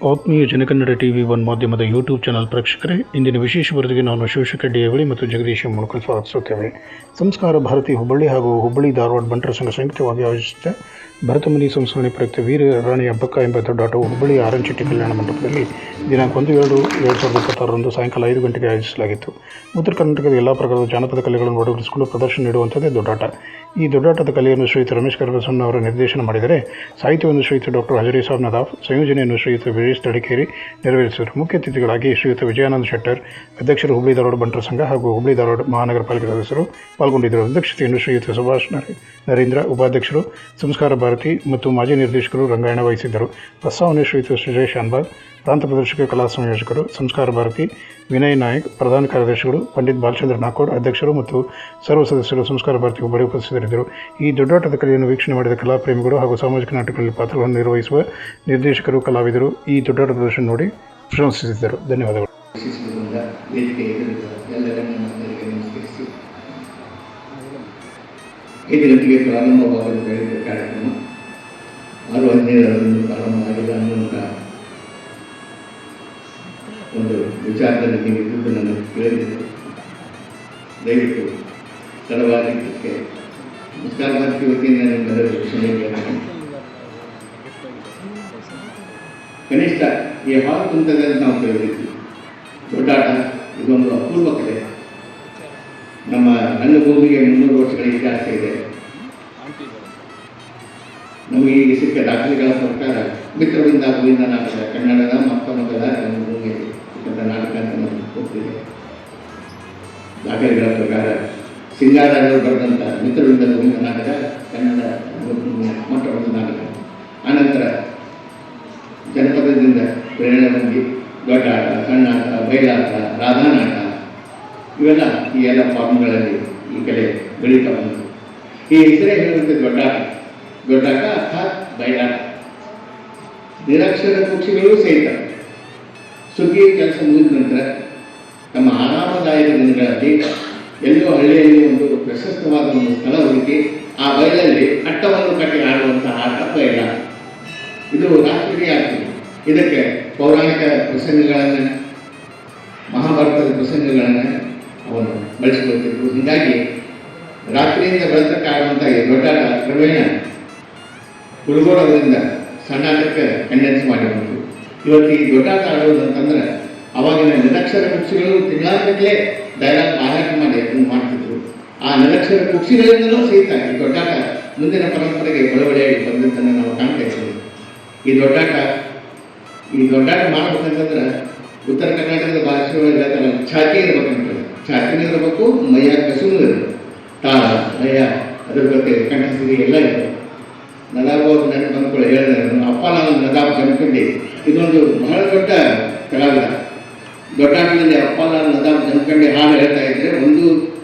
ಆತ್ಮೀಯ ಜನಕನ್ನಡ TV1 ಮಾಧ್ಯಮದ YouTube channel ಪ್ರೇಕ್ಷಕರೇ, ಇಂದಿನ ವಿಶೇಷ ವರದಿಗೆ ನಾನು ಶಿವಶಂಕರ್ ಡಿ ಮತ್ತು ಜಗದೀಶ್ ಮುಳುಕಲ್ ಸ್ವಾಗತಿಸುತ್ತೇವೆ. ಸಂಸ್ಕಾರ ಭಾರತಿ ಹುಬ್ಬಳ್ಳಿ ಹಾಗೂ ಹುಬ್ಬಳ್ಳಿ ಧಾರವಾಡ ಬಂಟರ ಸಂಘ ಸಂಯುಕ್ತವಾಗಿ ಆಯೋಜಿಸಿದ ಭರತಮುನಿ ಸಂಸ್ಮರಣೆ ಪ್ರಯುಕ್ತ ವೀರ ರಾಣಿ ಹಬ್ಬಕ್ಕ ಎಂಬ ದೊಡ್ಡಾಟವು ಹುಬ್ಬಳ್ಳಿಯ ಆರಂಚಿಟ್ಟಿ ಕಲ್ಯಾಣ ಮಂಟಪದಲ್ಲಿ ದಿನಾಂಕ 1/2/2026 ಸಾಯಂಕಾಲ 5 ಗಂಟೆಗೆ ಆಯೋಜಿಸಲಾಗಿತ್ತು. ಉತ್ತರ ಕರ್ನಾಟಕದ ಎಲ್ಲ ಪ್ರಕಾರದ ಜಾನಪದ ಕಲೆಗಳನ್ನು ಒಳಗೊಳಿಸಿಕೊಂಡು ಪ್ರದರ್ಶನ ನೀಡುವಂಥದ್ದೇ ದೊಡ್ಡಾಟ. ಈ ದೊಡ್ಡಾಟದ ಕಲೆಯನ್ನು ಶ್ರೀಯುತ ರಮೇಶ್ ಕರಗಸಣ್ಣ ಅವರು ನಿರ್ದೇಶನ ಮಾಡಿದರೆ, ಸಾಹಿತ್ಯವನ್ನು ಶ್ರೀಯುತ ಡಾಕ್ಟರ್ ಹಜರೇಸಾಬ್ ನದಾಫ್, ಸಂಯೋಜನೆಯನ್ನು ಶ್ರೀಯುತ ವಿಜೇಶ್ ತಡಿಕೇರಿ ನೆರವೇರಿಸಿದರು. ಮುಖ್ಯ ಅತಿಥಿಗಳಾಗಿ ಶ್ರೀಯುತ ವಿಜಯಾನಂದ ಶೆಟ್ಟರ್, ಅಧ್ಯಕ್ಷರು ಹುಬ್ಬಳ್ಳಿ ಧಾರವಾಡ ಬಂಟರ ಸಂಘ ಹಾಗೂ ಹುಬ್ಬಳ್ಳಿ ಧಾರವಾಡ ಮಹಾನಗರ ಪಾಲಿಕೆ ಸದಸ್ಯರು ಪಾಲ್ಗೊಂಡಿದ್ದರು. ಅಧ್ಯಕ್ಷತೆಯನ್ನು ಶ್ರೀಯುತ ಸುಭಾಷ್ ನರೇಂದ್ರ, ಉಪಾಧ್ಯಕ್ಷರು ಸಂಸ್ಕಾರ ಭಾರತಿ ಮತ್ತು ಮಾಜಿ ನಿರ್ದೇಶಕರು ರಂಗಾಯಣ ವಹಿಸಿದ್ದರು. ಪ್ರಸ್ತಾವನೆ ಶ್ರೀಯುತ ಸುಜಯ್ ಶಾನ್ಬಾಗ್, ಪ್ರಾಂತ ಪ್ರದರ್ಶಕ ಕಲಾ ಸಂಯೋಜಕರು ಸಂಸ್ಕಾರ ಭಾರತಿ, ವಿನಯ್ ನಾಯಕ್, ಪ್ರಧಾನ ಕಾರ್ಯದರ್ಶಿಗಳು ಪಂಡಿತ್ ಬಾಲಚಂದ್ರ ನಾಕೋಡ್, ಅಧ್ಯಕ್ಷರು ಮತ್ತು ಸರ್ವ ಸದಸ್ಯರು ಸಂಸ್ಕಾರ ಭಾರತಿ ಹುಬ್ಬಳ್ಳಿ ಉಪಸ್ಥಿತರಿದ್ದರು. ಈ ದೊಡ್ಡಾಟದ ಕಲೆಯನ್ನು ವೀಕ್ಷಣೆ ಮಾಡಿದ ಕಲಾಪ್ರೇಮಿಗಳು ಹಾಗೂ ಸಾಮಾಜಿಕ ನಾಟಕಗಳಲ್ಲಿ ಪಾತ್ರಗಳನ್ನು ನಿರ್ವಹಿಸುವ ನಿರ್ದೇಶಕರು, ಕಲಾವಿದರು ಈ ದೊಡ್ಡಾಟ ಪ್ರದರ್ಶನ ನೋಡಿ ಪ್ರಶಂಸಿಸಿದ್ದರು. ಧನ್ಯವಾದಗಳು. ಐದು ಗಂಟೆಗೆ ಪ್ರಾರಂಭವಾಗಲು ಹೇಳಿದ ಕಾರ್ಯಕ್ರಮ 6:15 ಪ್ರಾರಂಭ ಆಗಿಲ್ಲ ಅನ್ನುವಂಥ ಒಂದು ವಿಚಾರದಲ್ಲಿ ನೀವು ಇದ್ದುದು ನಾನು ಕೇಳಿದ್ದೆ. ದಯವಿಟ್ಟು ತಡವಾಗಿದ್ದಕ್ಕೆ ಸಂಸ್ಕಾರ ಭಾರತಿ ವತಿಯಿಂದ ನಿಮ್ಮೆಲ್ಲರೂ ಕ್ಷಮೆಯಾಗಿ. ಕನಿಷ್ಠ ಈ ಹಾಲು ಕುಂತದಲ್ಲಿ ನಾವು ಕೇಳಿದ್ವಿ. ದೊಡ್ಡಾಟ ಇದೊಂದು ಅಪೂರ್ವ ಕಲೆ. ನಮ್ಮ ರಂಗಭೂಮಿಗೆ 300 ವರ್ಷಗಳ ಇತಿಹಾಸ ಇದೆ. ನಮಗೆ ಈಗ ಸಿಕ್ಕ ದಾಖಲೆಗಳ ಪ್ರಕಾರ ಮಿತ್ರವೃಂದ ಗೋವಿಂದ ನಾಟಕ ಕನ್ನಡದ ಮೊತ್ತಮೊದಲ ರಂಗಭೂಮಿಯಲ್ಲಿ ಸಿಕ್ಕ ನಾಟಕ ಅಂತ ನಮಗೆ ಗೊತ್ತಿದೆ. ದಾಖಲೆಗಳ ಪ್ರಕಾರ ಸಿಂಗಾರವರು ಬರೆದಂಥ ಮಿತ್ರವೃಂದ ಗೋವಿಂದ ನಾಟಕ ಕನ್ನಡ ಮೊಟ್ಟಮೊದಲ ನಾಟಕ. ಆನಂತರ ಜನಪದದಿಂದ ಪ್ರೇರಣೆ ಹೊಂದಿ ದೊಡ್ಡಾಟ, ಸಣ್ಣಾಟ, ಬಯಲಾಟ, ರಾಧಾನಾಟ ಇವೆಲ್ಲ ಈ ಎಲ್ಲ ಫಾರ್ಮ್ಗಳಲ್ಲಿ ಈ ಕಡೆ ಬೆಳೀತಾ ಬಂತು. ಈ ಹೆಸರೇ ಹೇಳುವಂತೆ ದೊಡ್ಡಾಟ ಅರ್ಥಾತ್ ಬಯಲಾಟ. ನಿರಕ್ಷರ ಪಕ್ಷಿಗಳೂ ಸಹಿತ ಸುಗ್ಗಿ ಕೆಲಸ ಮುಗಿದ ನಂತರ ತಮ್ಮ ಆರಾಮದಾಯಕ ದಿನಗಳಲ್ಲಿ ಎಲ್ಲೋ ಹಳ್ಳಿಯಲ್ಲಿ ಒಂದು ಪ್ರಶಸ್ತವಾದ ಒಂದು ಸ್ಥಳ ಹುಡುಕಿ ಆ ಬಯಲಲ್ಲಿ ಅಟ್ಟವನ್ನು ಕಟ್ಟಿ ಆಡುವಂತಹ ಆಟ ಬಯಲಾಟ. ಇದು ರಾಷ್ಟ್ರೀಯ ಆಗ್ತದೆ. ಇದಕ್ಕೆ ಪೌರಾಣಿಕ ಪ್ರಸಂಗಗಳನ್ನು, ಮಹಾಭಾರತದ ಪ್ರಸಂಗಗಳನ್ನು ಅವನು ಬಳಸಿಕೊಳ್ತಿದ್ರು. ಹೀಗಾಗಿ ರಾತ್ರಿಯಿಂದ ಬೆಳತಕ್ಕೆ ಆಡುವಂಥ ಈ ದೊಡ್ಡಾಟ ಕ್ರಮೇಣ ಕುರುಗೋಡದಿಂದ ಸಣ್ಣಾಟಕ್ಕೆ ಕಂಡೆನ್ಸ್ ಮಾಡಿರುವುದು. ಇವತ್ತು ಈ ದೊಡ್ಡಾಟ ಆಡುವುದು ಅಂತಂದ್ರೆ ಅವಾಗಿನ ನಿರಕ್ಷರ ಪಕ್ಷಿಗಳು ತಿಂಗಳಾಗಲೇ ಡೈಲಾಗ್ ಮಾರಾಟ ಮಾಡಿ ಅದನ್ನು ಮಾಡ್ತಿದ್ರು. ಆ ನಿರಕ್ಷರ ಪಕ್ಷಿಗಳಿಂದಲೂ ಸಹಿತ ಈ ದೊಡ್ಡಾಟ ಮುಂದಿನ ಪರಂಪರೆಗೆ ಬಳವಳಿಯಾಗಿ ಬಂದದ್ದನ್ನು ನಾವು ಕಾಣ್ತಾ ಇದ್ದೀವಿ. ಈ ದೊಡ್ಡಾಟ ಮಾಡ್ಬೇಕಂತಂದ್ರೆ ಉತ್ತರ ಕರ್ನಾಟಕದ ಭಾಷೆಯೊಳಗೆ ಹೇಳ್ತಾರೆ, ಛಾತಿ ಇರ್ಬೇಕಂತ. ಛಾತಿನೂ ಇರಬೇಕು, ಮೈಯ ಕಸುನೂ ಇರಬೇಕು, ತಾಳ ಮೈಯ ಅದ್ರ ಬಗ್ಗೆ ಕಂಠಸ್ಥಿತಿ ಎಲ್ಲ ಇರಬೇಕು. ನದಾಬ್ ಅವ್ರು ನನಗೆ ಬಂದ್ಕೊಳ್ಳಿ ಹೇಳಿದ್ರೆ, ಅಪ್ಪ ನಾನು ನದಾಬ್ ಜಮಖಂಡಿ ಇದೊಂದು ಬಹಳ ದೊಡ್ಡ ಕಲಾವಿದ. ದೊಡ್ಡಾಟದಲ್ಲಿ ಅಪ್ಪ ನಾನು ನದಾಬ್ ಜಮಖಂಡಿ ಹಾಡು ಹೇಳ್ತಾ ಇದ್ರೆ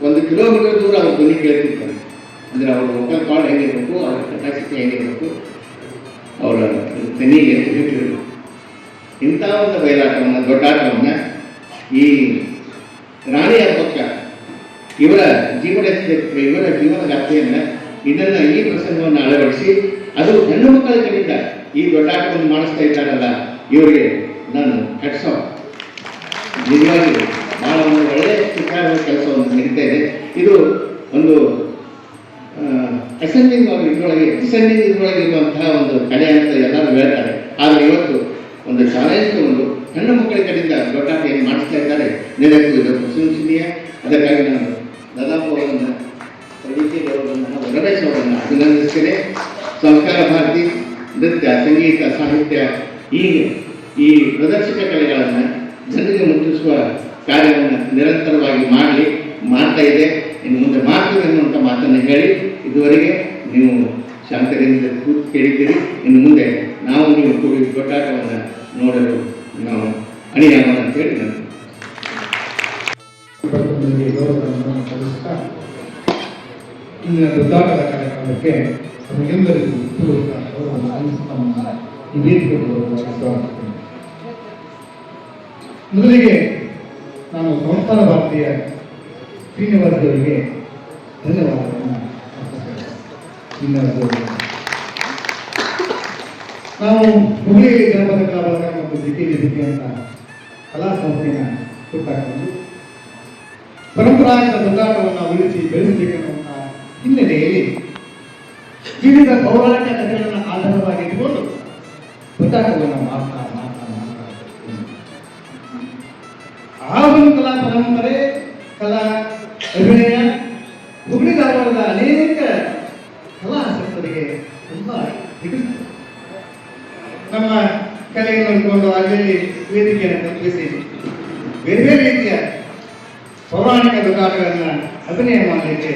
1 ಕಿಲೋಮೀಟರ್ ದೂರ ಅವ್ರ ಧ್ವನಿ ಕೇಳ್ತಿರ್ತಾರೆ. ಅಂದರೆ ಅವ್ರ ವೋಕಲ್ ಕಾರ್ಡ್ ಹೇಗಿರಬೇಕು, ಅವ್ರ ಕೆಪಾಸಿಟಿ ಹೇಗಿರಬೇಕು, ಅವರ ಧ್ವನಿಗೆ ಇರಬೇಕು. ಇಂಥ ಒಂದು ಬಯಲಾಟವನ್ನು, ದೊಡ್ಡಾಟವನ್ನು ಈ ರಾಣಿ ಹಬ್ಬಕ್ಕ ಇವರ ಜೀವನ ಗಾಥೆಯನ್ನು ಇದನ್ನು ಈ ಪ್ರಸಂಗವನ್ನು ಅಳವಡಿಸಿ ಅದು ಹೆಣ್ಣು ಮಕ್ಕಳ ಕಡೆಯಿಂದ ಈ ದೊಡ್ಡಾಟವನ್ನು ಮಾಡಿಸ್ತಾ ಇದ್ದಾರಲ್ಲ, ಇವರಿಗೆ ನಾನು ಹೆಡ್ಸ್ ಆಫ್. ನಿಜವಾಗಿ ಬಹಳ ಒಂದು ಒಳ್ಳೆಯ ಶಿಕ್ಷಣದ ಕೆಲಸವನ್ನು ನಡೀತಾ ಇದೆ. ಇದು ಒಂದು ಡಿಸೆಂಡಿಂಗ್ ಇದರೊಳಗೆ ಇರುವಂತಹ ಒಂದು ಕಲೆ ಅಂತ ಎಲ್ಲರೂ ಹೇಳ್ತಾರೆ. ಆದರೆ ಇವತ್ತು ಒಂದು ಚಾಲೆಂಜ್ ತಗೊಂಡು ಹೆಣ್ಣು ಮಕ್ಕಳ ಕಡೆಯಿಂದ ದೊಡ್ಡಾಟ ಏನು ಮಾಡಿಸ್ತಾ ಇದ್ದಾರೆ, ನಿಜಕ್ಕೂ ಇದು ಪ್ರಶಂಸನೀಯ. ಅದಕ್ಕಾಗಿ ನಾನು ನದಾಬ್ ಅವರನ್ನು, ರಮೇಶ್ ಅವರನ್ನು ಅಭಿನಂದಿಸ್ತೇನೆ. ಸಂಸ್ಕಾರ ಭಾರತಿ ನೃತ್ಯ, ಸಂಗೀತ, ಸಾಹಿತ್ಯ ಈ ಪ್ರದರ್ಶಕ ಕಲೆಗಳನ್ನು ಜನರಿಗೆ ಮುಟ್ಟಿಸುವ ಕಾರ್ಯವನ್ನು ನಿರಂತರವಾಗಿ ಮಾಡ್ತಾ ಇದೆ. ಇನ್ನು ಮುಂದೆ ಮಾಡ್ತದೆ ಅನ್ನುವಂಥ ಮಾತನ್ನು ಹೇಳಿ, ಇದುವರೆಗೆ ನೀವು ಶಾಂತರಿಂದ ಕೂತು ಕೇಳಿದ್ದೀರಿ. ಇನ್ನು ಮುಂದೆ ನೀವು ಕೂಡಿ ದೊಡ್ಡಾಟವನ್ನು ನೋಡಲು ನಾವು ಅಣಿಯಾಗೋಣ ಅಂತ ಹೇಳಿ ನಾನು ಇಂದಿನ ದೊಡ್ಡಾಟದ ಕಾರ್ಯಕ್ರಮಕ್ಕೆ ನಮಗೆಲ್ಲರಿಗೂ ಈ ವೇದಿಕೆ ಸ್ವಾಗತಿಸ್ತೇನೆ. ಮೊದಲಿಗೆ ನಾನು ಸಂಸ್ಥಾನ ಭಾರತೀಯ ಶ್ರೀನಿವಾಸದವರಿಗೆ ಧನ್ಯವಾದಗಳನ್ನು ಅರ್ಪಿಸ್ತೇನೆ. ನಾವು ಹುಬ್ಳಿಯಲ್ಲಿ ಜನಪದ ಕಲಾ ಬಳಗ ಮತ್ತು ಜಿಕೆ ಅಂತ ಕಲಾ ಸಂಸ್ಥೆನ ಹುಟ್ಟಾಕೊಂಡು ಪರಂಪರಾಗತ ದುಡ್ಡಾಟವನ್ನು ಉಳಿಸಿ ಬೆಳೆಸಬೇಕೆನ್ನುವಂಥ ಹಿನ್ನೆಲೆಯಲ್ಲಿ ವಿವಿಧ ಪೌರಾಣಿಕ ಕಥೆಗಳನ್ನು ಆಧಾರವಾಗಿಟ್ಟುಕೊಂಡು ದುಡ್ಡಾಟವನ್ನು ಮಾಡ್ತಾ ಆ ಒಂದು ಕಲಾ ಪರಂಪರೆ ಕಲಾ ಅಭಿನಯ ಹುಬ್ಳಿ ಧಾರವಾಡದ ಅನೇಕ ಕಲಾ ಆಸಕ್ತರಿಗೆ ತುಂಬಾ ಹಿಡಿಸ್ತದೆ. ನಮ್ಮ ಕಲೆಯನ್ನು ನೋಡಿಕೊಂಡು ಅಲ್ಲಿ ವೇದಿಕೆಯನ್ನು ಕಲ್ಪಿಸಿ ಬೇರೆ ಬೇರೆ ರೀತಿಯ ಪೌರಾಣಿಕ ದುಡ್ಡಾಟಗಳನ್ನು ಅಭಿನಯ ಮಾಡಲಿಕ್ಕೆ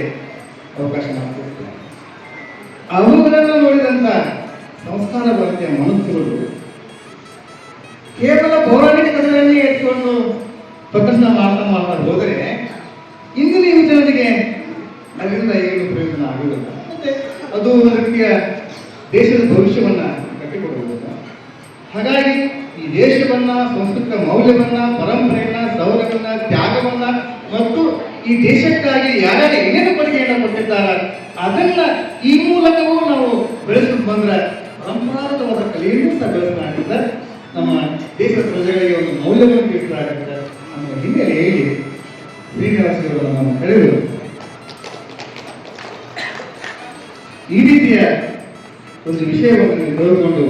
ಅವಕಾಶ ಮಾಡಿಕೊಡ್ತಾರೆ. ಅವುಗಳನ್ನು ನೋಡಿದಂಥ ಸಂಸ್ಕಾರ ಭಾರತೀಯ ಮನಸ್ಸುಗಳು ಕೇವಲ ಪೌರಾಣಿಕ ಕಥೆಗಳನ್ನೇ ಎತ್ಕೊಂಡು ಪ್ರದರ್ಶನ ಮಾಡ್ತಾ ಹೋದರೆ ಇಂದಿನ ಯುವಜನರಿಗೆ ಅದರಿಂದ ಏನು ಪ್ರಯೋಜನ ಆಗುವುದಿಲ್ಲ. ಮತ್ತೆ ಅದು ಒಂದು ರೀತಿಯ ದೇಶದ ಭವಿಷ್ಯವನ್ನ ಕಟ್ಟಿಕೊಡುವುದಿಲ್ಲ. ಹಾಗಾಗಿ ಈ ದೇಶವನ್ನ, ಸಂಸ್ಕೃತಿಕ ಮೌಲ್ಯವನ್ನ, ಪರಂಪರೆಯನ್ನ, ಸೌರವನ್ನ, ತ್ಯಾಗವನ್ನ ಮತ್ತು ಈ ದೇಶಕ್ಕಾಗಿ ಯಾರ್ಯಾರು ಏನೇನು ಕೊಡುಗೆಯನ್ನು ಕೊಟ್ಟಿದ್ದಾರೆ ಅದನ್ನ ಈ ಮೂಲಕವೂ ನಾವು ಬೆಳೆಸ್ಕೊಂಡು ಬಂದ್ರೆ ಪರಂಪರಾಗತವಾದ ಕಲೆಯನ್ನು ಸಹ ಬೆಳೆಸಲಾಗುತ್ತೆ. ನಮ್ಮ ದೇಶದ ಪ್ರಜೆಗಳಿಗೆ ಒಂದು ಮೌಲ್ಯವನ್ನು ತಿಳಿಸಲಾಗುತ್ತೆ ಅನ್ನುವ ಹಿನ್ನೆಲೆಯಲ್ಲಿ ಶ್ರೀನಿವಾಸರು ನಮ್ಮ ಕಳೆದರು ಈ ರೀತಿಯ ಒಂದು ವಿಷಯವನ್ನು ನೀವು ನೋಡಿಕೊಂಡು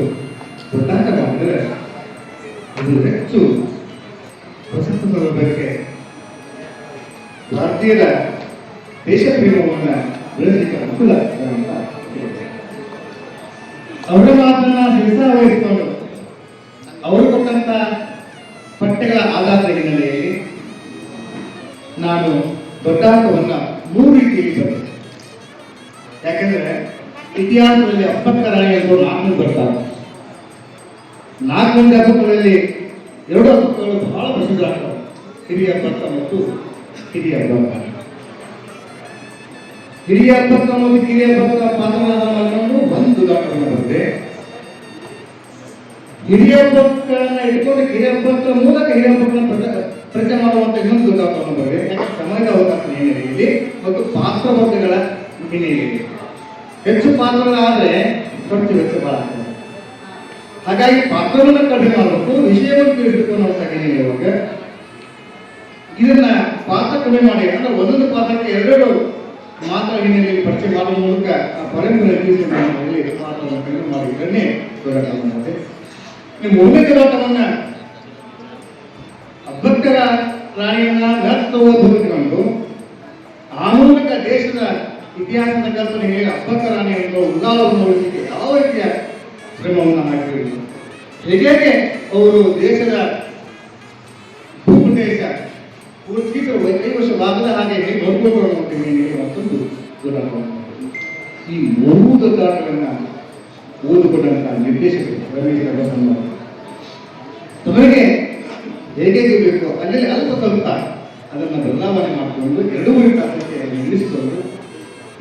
ದುಡ್ಡಾಟ ಮಾಡಿದರೆ ಅದು ಹೆಚ್ಚು ಪ್ರಸಕ್ತ ಸಂದರ್ಭಕ್ಕೆ ಭಾರತೀಯರ ದೇಶ ಪ್ರೇಮವನ್ನು ಬೆಳೆಸಲಿಕ್ಕೆ ಅನುಕೂಲ ಆಗ್ತದೆ ಅಂತ ಹೇಳ್ತಾರೆ. ಅವರ ಮಾತನ್ನ ವಹಿಸಿಕೊಂಡು ಅವರು ಕೊಟ್ಟಂತ ಪಠ್ಯಗಳ ಆಧಾರದ ಹಿನ್ನೆಲೆಯಲ್ಲಿ ನಾನು ದೊಡ್ಡಾಟವನ್ನ 3 ರೀತಿಯಲ್ಲಿ ಬರೆದೆ. ಯಾಕಂದ್ರೆ ಇತಿಹಾಸದಲ್ಲಿ ಅಪ್ಪಕ್ಕ ರಾಣಿ ಎಂದು 4 ಬರ್ತಾರೆ. 4 ಮಂದಿ ಹಬ್ಬಗಳಲ್ಲಿ 2 ಹಬ್ಬಗಳು ಬಹಳ ಪ್ರಸಿದ್ಧ ಆಗ್ತವೆ, ಹಿರಿಯ ಹಬ್ಬಕ್ಕ ಮತ್ತು ಹಿರಿಯ ಹಬ್ಬಕ್ಕ. ಹಿರಿಯ ಹಬ್ಬಕ್ಕ ಮತ್ತು ಕಿರಿಯ ಹಬ್ಬಕ್ಕ ಪಾತ್ರವನ್ನು ಮಾಡಿಕೊಂಡು 1 ದುಡ್ಡಾಟವನ್ನು ಬರೆದೆ. ಹಿರಿಯ ಹಬ್ಬಕ್ಕನ್ನ ಇಟ್ಕೊಂಡು ಕಿರಿಯ ಹಬ್ಬಕ್ಕ ಮೂಲಕ ಹಿರಿಯ ಹಬ್ಬಕ್ಕನ್ನ ಪರಿಚಯ ಮಾಡುವಂತ ಇನ್ನೊಂದು ದುಡ್ಡಾಟವನ್ನು ಬರೆದೆ. ಯಾಕಂದ್ರೆ ಸಮಯದ ಅವಕಾಶ ಹಿನ್ನೆಲೆಯಲ್ಲಿ ಮತ್ತು ಪಾತ್ರವರ್ಗಗಳ ಹಿನ್ನೆಲೆಯಲ್ಲಿ ಹೆಚ್ಚು ಪಾತ್ರಗಳಾದ್ರೆ ಖರ್ಚು ವೆಚ್ಚ ಬಹಳ ಆಗ್ತದೆ. ಹಾಗಾಗಿ ಪಾತ್ರವನ್ನು ಕಡಿಮೆ ಮಾಡಬೇಕು, ವಿಷಯವನ್ನು ತಿಳಿಸಬೇಕು ಅನ್ನೋ ಹಿನ್ನೆಲೆಯುವಾಗ ಇದನ್ನ ಪಾತ್ರ ಕಡಿಮೆ ಮಾಡಿ ಅಂದ್ರೆ ಒಂದೊಂದು ಪಾತ್ರಕ್ಕೆ 2 ಮಾತ್ರ ಹಿನ್ನೆಲೆಯಲ್ಲಿ ಪರಿಚಯ ಮಾಡುವ ಮೂಲಕ ಆ ಪರಂಪರೆ ತಿಳಿಸಿದಲ್ಲಿ ಪಾತ್ರವನ್ನು ಕಡಿಮೆ ಮಾಡಿ ಇದನ್ನೇ ಹೋರಾಟ ಮಾಡಿದೆ. ನಿಮ್ಮ ಒಮ್ಮೆ ಹೋರಾಟವನ್ನ ಅಬ್ಬಕ್ಕರ ರಾಣಿಯನ್ನ ವ್ಯರ್ಥವನ್ನು ಆ ಮೂಲಕ ದೇಶದ ಇತಿಹಾಸದ ಕಲ್ಪನೆ ಹೇಗೆ ಅಬ್ಬಕ್ಕ ರಾಣಿ ಎಂಬ ಉದಾಹರಣೆ ಉಳಿಸಲಿಕ್ಕೆ ಯಾವ ರೀತಿಯ ಶ್ರಮವನ್ನು ಹಾಕಿದ್ರು, ಹೇಗೆ ಅವರು ದೇಶದ ಭೂಪ್ರದೇಶ ಪೂರ್ತಿ ಕೈವಶವಾಗದ ಹಾಗೆ ಹೇಗೆ ನೋಡ್ಕೊಂಡು ಮತ್ತೊಂದು ದುಡ್ಡಾಟ. ಈ 3 ದುಡ್ಡಾಟಗಳನ್ನ ಓದಿಕೊಂಡಂತಹ ನಿರ್ದೇಶಕರು ತಮಗೆ ಹೇಗೆ ಬೇಕು ಅಲ್ಲಿ ಅಲ್ಪ ಸ್ವಲ್ಪ ಅದನ್ನು ಬದಲಾವಣೆ ಮಾಡಿಕೊಂಡು 2 ತಾಸಕ್ಕೆ ನಿಲ್ಲಿಸಿಕೊಂಡು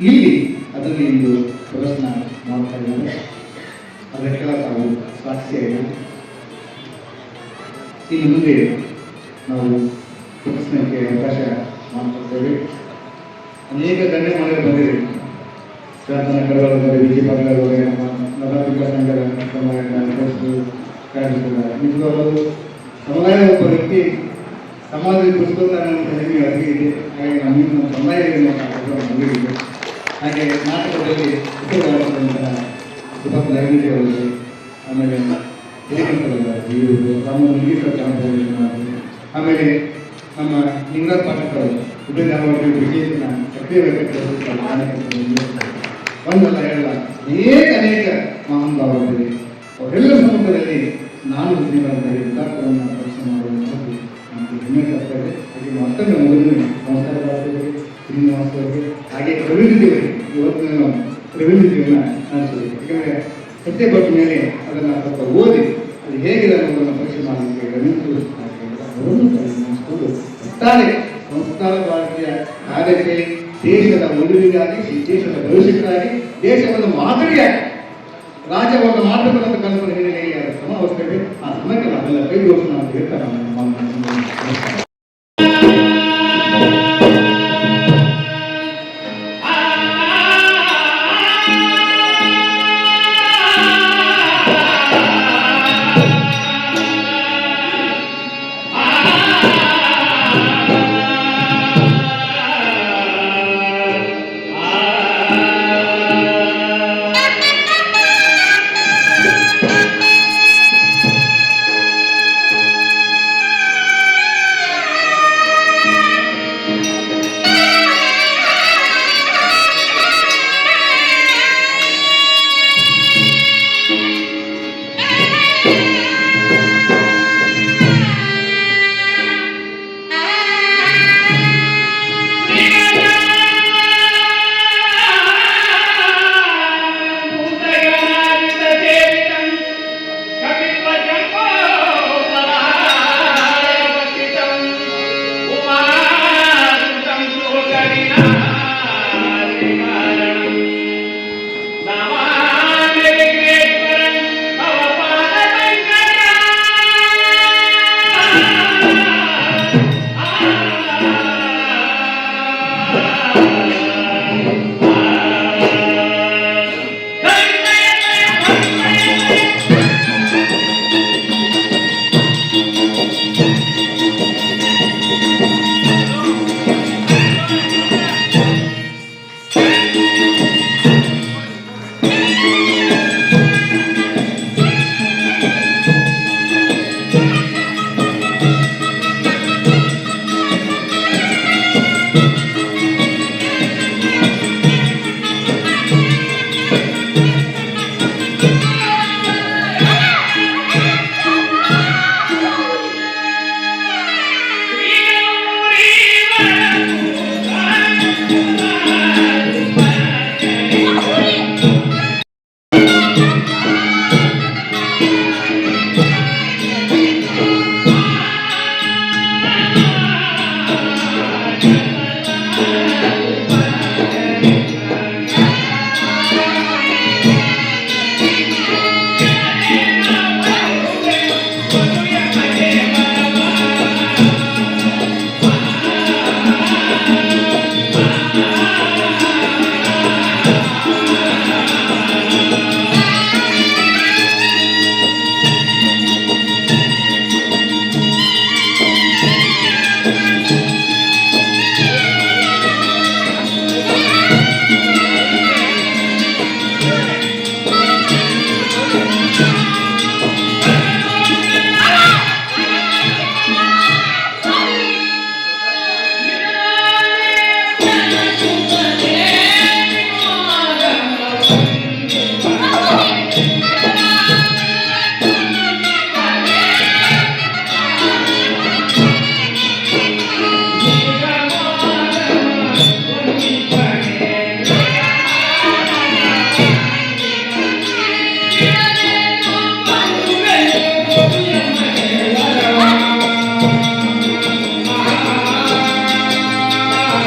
ಇಲ್ಲಿ ಅದನ್ನು ಇಂದು ಪ್ರದರ್ಶನ ಮಾಡ್ತಾ ಇದ್ದಾರೆ. ಅದಕ್ಕೆಲ್ಲ ತಾವು ಸಾಕ್ಷಿಯಾಗಿ ಇನ್ನು ಮುಂದೆ ನಾವು ಪ್ರದರ್ಶನಕ್ಕೆ ಅವಕಾಶ ಮಾಡಿಕೊಡ್ತೇವೆ. ಅನೇಕ ಗಣ್ಯಮಾನ್ಯರು ಬಂದಿದೆ. ಶಾಸನ ಕಡವಳದಲ್ಲಿ ವಿಜಯ ಪಾಟೀಲ್ ನವರಾತ್ರಿಕಾ ಸಂಘದ ನಿಜವಾಗಲೂ ಸಮುದಾಯದ ಒಬ್ಬ ವ್ಯಕ್ತಿ ಸಮಾಜದ ಪುಸ್ತಕವನ್ನು ಹೆಮ್ಮೆ ಅರಿವಿ ಇದೆ. ಹಾಗೆ ನಮ್ಮ ಸಮುದಾಯವನ್ನು ನಂಬಿದೆ. ಹಾಗೆ ನಾಟಕದಲ್ಲಿ ಉತ್ತರವಾದಂತಹ ಸುಭಾಷ್ ಲೈಬ್ರರಿ ಅವರಿಗೆ, ಆಮೇಲೆ ಆಮೇಲೆ ನಮ್ಮ ಲಿಂಗರಾಜ್ ಪಾಠಕರು ಹುಬ್ಬಳ್ಳಿ ಧಾರವಾಡ ವಿಜಯನ ಸಕ್ರಿಯ ಒಂದಲ್ಲ ಎರಡಲ್ಲ ಅನೇಕ ಮಹಾನ್ ಭಾವಗಳಿವೆ. ಅವರೆಲ್ಲರ ಸಮ್ಮುಖದಲ್ಲಿ ನಾನು ಉದಾಹರಣೆಯನ್ನು ಪರಿಶ್ರಮ ಮಾಡುವಂಥದ್ದು ನಮಗೆ ಹೆಮ್ಮೆ ತರ್ತದೆ. ಹಾಗೆ ಮತ್ತೊಮ್ಮೆ ಮೊದಲು ನಮಸ್ಕಾರ ಮಾಡ್ತೇವೆ ಶ್ರೀನಿವಾಸರಿಗೆ, ಹಾಗೆ ಪ್ರವೀಣಿದೇವರಿಗೆ ಇವತ್ತು ನಾವು ಪ್ರವೀಣಿದೇವನ್ನ ಕಾಣಿಸ್ತೇವೆ. ಯಾಕಂದರೆ ಸತ್ಯ ಕೊಟ್ಟ ಮೇಲೆ ಅದನ್ನು ಸ್ವಲ್ಪ ಓದಿ ಅದು ಹೇಗಿದೆ ಅನ್ನೋದನ್ನು ಪರೀಕ್ಷೆ ಮಾಡಲಿಕ್ಕೆ ಅವರನ್ನು ಒಟ್ಟಾರೆ ಸಂಸ್ಕಾರ ಭಾರತೀಯ ಕಾರ್ಯಕ್ಕೆ ದೇಶದ ಉಳಿವಿಗಾಗಿ, ದೇಶದ ಭವಿಷ್ಯಕ್ಕಾಗಿ, ದೇಶವನ್ನು ಮಾದರಿಯಾಗಿ ರಾಜ್ಯವನ್ನು ಮಾಡಬೇಕನ್ನೋ ಕಲ್ಪನೆ ಹಿನ್ನೆಲೆಯಲ್ಲಿ ಶ್ರಮ ವಹಿಸ್ತೇವೆ. ಆ ಶ್ರಮಕ್ಕೆ ನಾವೆಲ್ಲ ಕೈ ಜೋಡಿಸೋಣ ಅಂತ ಹೇಳ್ತಾರೆ.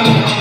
Yeah.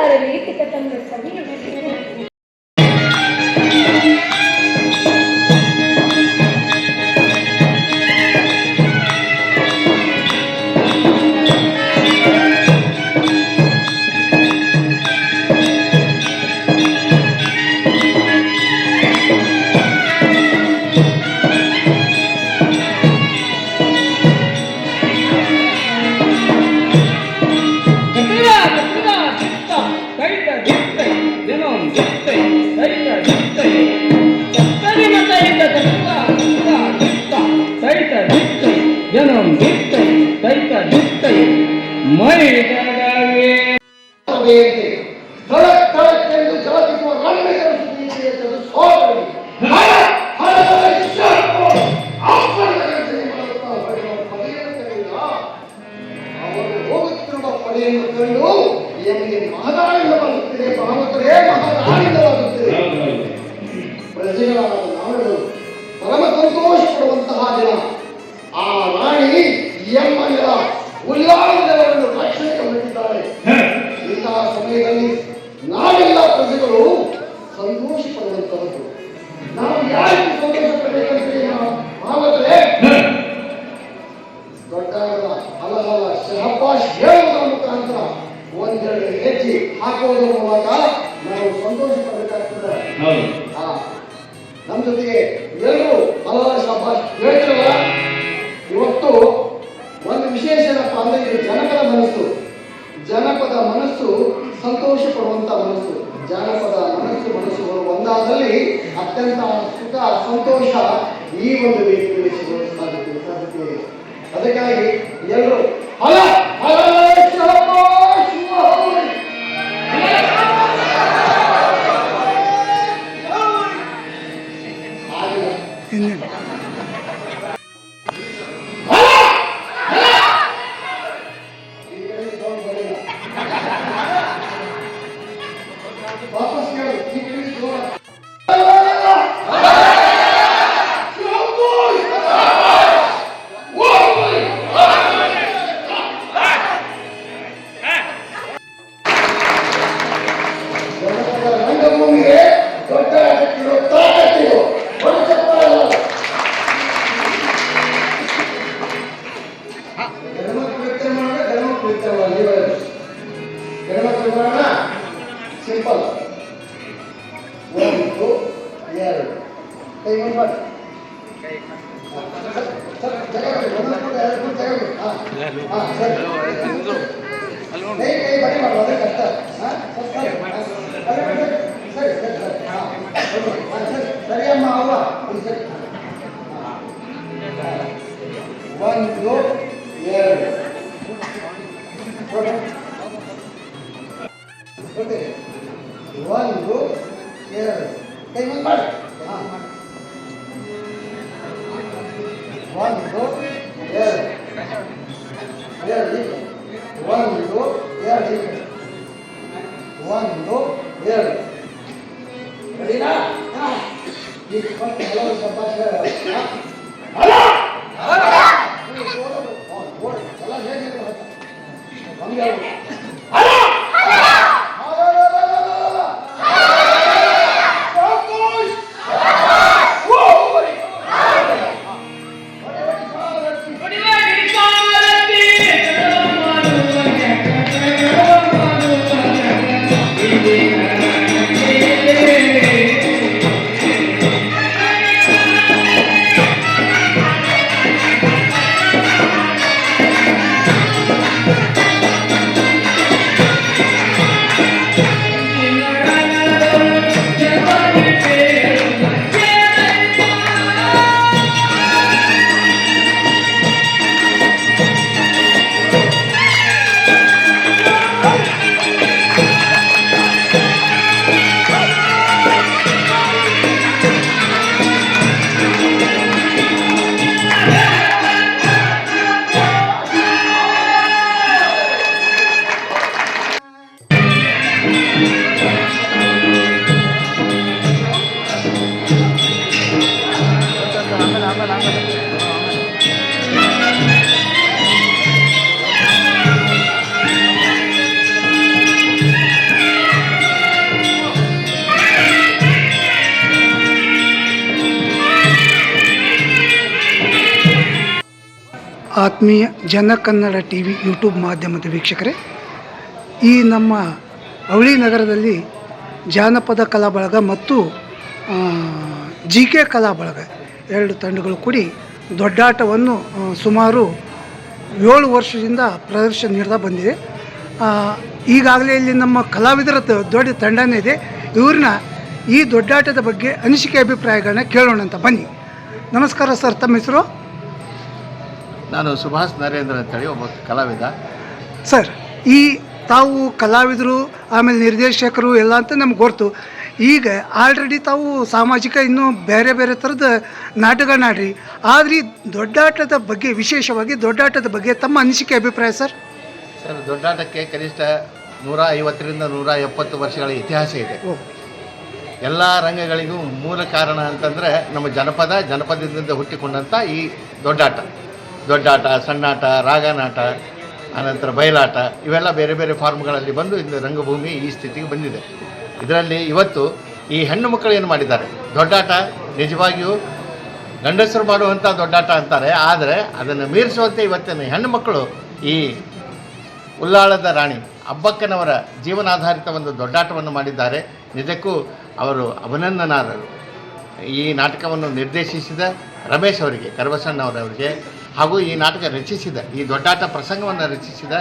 ಬಾರಲಿ ಟಿಕಟನ್ನು ಸವಿಯುವ ಹೋಗುತ್ತಿರುವ ಪಡೆಯನ್ನು ಕಂಡು ಎಮಗೆ ಮಹದಾನಂದವಾಗುತ್ತದೆ, ಭಾವಕರೇ ಮಹದಾನಂದವಾಗುತ್ತದೆ. ಪ್ರಜೆಗಳಾದ ನಾವುಗಳು ಪರಮ ಸಂತೋಷ ಪಡುವಂತಹ ದಿನ. ಆ ರಾಣಿ ಎಮ್ಮಗಳ ಉಲ್ಲಾಸವನ್ನು ರಕ್ಷಣೆ ಹೊಂದಿದ್ದಾಳೆ. ಇಂತಹ ಸಮಯದಲ್ಲಿ ನಾವೆಲ್ಲ ಪ್ರಜೆಗಳು ಸಂತೋಷ ಪಡುವಂತಹದ್ದು. ನಾವು ಯಾಕೆ ಸಂತೋಷ ಪಡಬೇಕಂತ ಭಾವಕರೇ ದೊಡ್ಡ ಹಲಹಲ ಶಹಬ್ಬಾಷ್ ಹೇಳುವುದರ ಮುಖಾಂತರ ಒಂದೆರಡು ಹೆಜ್ಜೆ ಹಾಕುವುದರ ಮೂಲಕ ನಾವು ಸಂತೋಷ ಪಡಬೇಕಾಗ್ತದೆ. ನಮ್ಮ ಜೊತೆಗೆ ಎಲ್ಲರೂ ಹಲಹಲ ಶಹಬ್ಬಾಷ್ ಹೇಳ್ತಿರಲ್ಲ. ಇವತ್ತು ಒಂದು ವಿಶೇಷ ಏನಪ್ಪ ಅಂದ್ರೆ ಇದು ಜನಪದ ಮನಸ್ಸು. ಜನಪದ ಮನಸ್ಸು ಸಂತೋಷ ಪಡುವಂತ ಮನಸ್ಸು. ಜಾನಪದ ಮನಸ್ಸುಗಳು ಒಂದಾದಲ್ಲಿ ಅತ್ಯಂತ ಸುಖ ಸಂತೋಷ ಈ ಒಂದು ವೇದಿಕೆಯಲ್ಲಿ ಸಿಗುವ ಸಾಧ್ಯತೆ ಇದೆ. ಅದಕ್ಕಾಗಿ ಎಲ್ಲರೂ ಹಲ ಹಲ ವಾಪಸ್ ರಂಗಭೂಮಿಗೆ ದೊಡ್ಡ ತಾಕತ್ತಿರು ಸಿಂಪಲ್. ಒಂದು ಎರಡು ಕೈ ಮಾಡಿ ಕೈ ಬಡಿ ಮಾಡೋದು ಕಷ್ಟ. ಸರಿ ಸರಿಯಮ್ಮ ಅವ್ವ ಸರಿ. ಒಂದು ಎರಡು ಒಂದು ಎರಡು ಕೈ ಮುಂದೆ ಮಾಡಿ. ಒಂದು ಎರಡು ಎರಡು ಒಂದು ಎರಡು ಒಂದು ಎರಡು ರೆಡಿನಾ? ಈಗ ಮತ್ತೆ ಹಲವು ಶಬ್ಬಾಷ್ ಎಲ್ಲ ಹೇಗೆ ಆತ್ಮೀಯ ಜನಕನ್ನಡ ಟಿ ವಿ ಯೂಟ್ಯೂಬ್ ಮಾಧ್ಯಮದ ವೀಕ್ಷಕರೇ, ಈ ನಮ್ಮ ಅವಳಿ ನಗರದಲ್ಲಿ ಜಾನಪದ ಕಲಾ ಬಳಗ ಮತ್ತು GK ಕಲಾ ಬಳಗ ಎರಡು ತಂಡಗಳು ಕೂಡಿ ದೊಡ್ಡಾಟವನ್ನು ಸುಮಾರು 7 ವರ್ಷದಿಂದ ಪ್ರದರ್ಶನ ನೀಡ್ತಾ ಬಂದಿದೆ. ಈಗಾಗಲೇ ಇಲ್ಲಿ ನಮ್ಮ ಕಲಾವಿದರ ದೊಡ್ಡ ತಂಡನೇ ಇದೆ. ಇವ್ರನ್ನ ಈ ದೊಡ್ಡಾಟದ ಬಗ್ಗೆ ಅನಿಸಿಕೆ ಅಭಿಪ್ರಾಯಗಳನ್ನ ಕೇಳೋಣ ಅಂತ ಬನ್ನಿ. ನಮಸ್ಕಾರ ಸರ್, ತಮ್ಮ ಹೆಸರು? ನಾನು ಸುಭಾಷ್ ನರೇಂದ್ರ ಅಂತೇಳಿ ಒಬ್ಬ ಕಲಾವಿದ. ಸರ್, ಈ ತಾವು ಕಲಾವಿದರು ಆಮೇಲೆ ನಿರ್ದೇಶಕರು ಎಲ್ಲ ಅಂತ ನಮ್ಗೆ ಗೊತ್ತು. ಈಗ ಆಲ್ರೆಡಿ ತಾವು ಸಾಮಾಜಿಕ ಇನ್ನೂ ಬೇರೆ ಬೇರೆ ಥರದ ನಾಟಕಗಳನ್ನ ಆಡ್ರಿ. ಆದರೆ ಈ ದೊಡ್ಡಾಟದ ಬಗ್ಗೆ, ವಿಶೇಷವಾಗಿ ದೊಡ್ಡಾಟದ ಬಗ್ಗೆ ತಮ್ಮ ಅನಿಸಿಕೆ ಅಭಿಪ್ರಾಯ ಸರ್? ಸರ್, ದೊಡ್ಡಾಟಕ್ಕೆ ಕನಿಷ್ಠ 150ರಿಂದ 170 ವರ್ಷಗಳ ಇತಿಹಾಸ ಇದೆ. ಎಲ್ಲ ರಂಗಗಳಿಗೂ ಮೂಲ ಕಾರಣ ಅಂತಂದರೆ ನಮ್ಮ ಜನಪದದಿಂದ ಹುಟ್ಟಿಕೊಂಡಂಥ ಈ ದೊಡ್ಡಾಟ, ಸಣ್ಣಾಟ, ರಾಗನಾಟ, ಆನಂತರ ಬಯಲಾಟ, ಇವೆಲ್ಲ ಬೇರೆ ಬೇರೆ ಫಾರ್ಮ್ಗಳಲ್ಲಿ ಬಂದು ಇಂದು ರಂಗಭೂಮಿ ಈ ಸ್ಥಿತಿಗೆ ಬಂದಿದೆ. ಇದರಲ್ಲಿ ಇವತ್ತು ಈ ಹೆಣ್ಣು ಮಕ್ಕಳು ಏನು ಮಾಡಿದ್ದಾರೆ, ದೊಡ್ಡಾಟ ನಿಜವಾಗಿಯೂ ಗಂಡಸರು ಮಾಡುವಂಥ ದೊಡ್ಡಾಟ ಅಂತಾರೆ. ಆದರೆ ಅದನ್ನು ಮೀರಿಸುವಂತೆ ಇವತ್ತಿನ ಹೆಣ್ಣು ಮಕ್ಕಳು ಈ ಉಲ್ಲಾಳದ ರಾಣಿ ಅಬ್ಬಕ್ಕನವರ ಜೀವನಾಧಾರಿತ ಒಂದು ದೊಡ್ಡಾಟವನ್ನು ಮಾಡಿದ್ದಾರೆ. ನಿಜಕ್ಕೂ ಅವರು ಅಭಿನಂದನಾರ್ಹರು. ಈ ನಾಟಕವನ್ನು ನಿರ್ದೇಶಿಸಿದ ರಮೇಶ್ ಅವರಿಗೆ, ಕರಬಸಣ್ಣವರವರಿಗೆ, ಹಾಗೂ ಈ ನಾಟಕ ರಚಿಸಿದ, ಈ ದೊಡ್ಡಾಟ ಪ್ರಸಂಗವನ್ನು ರಚಿಸಿದ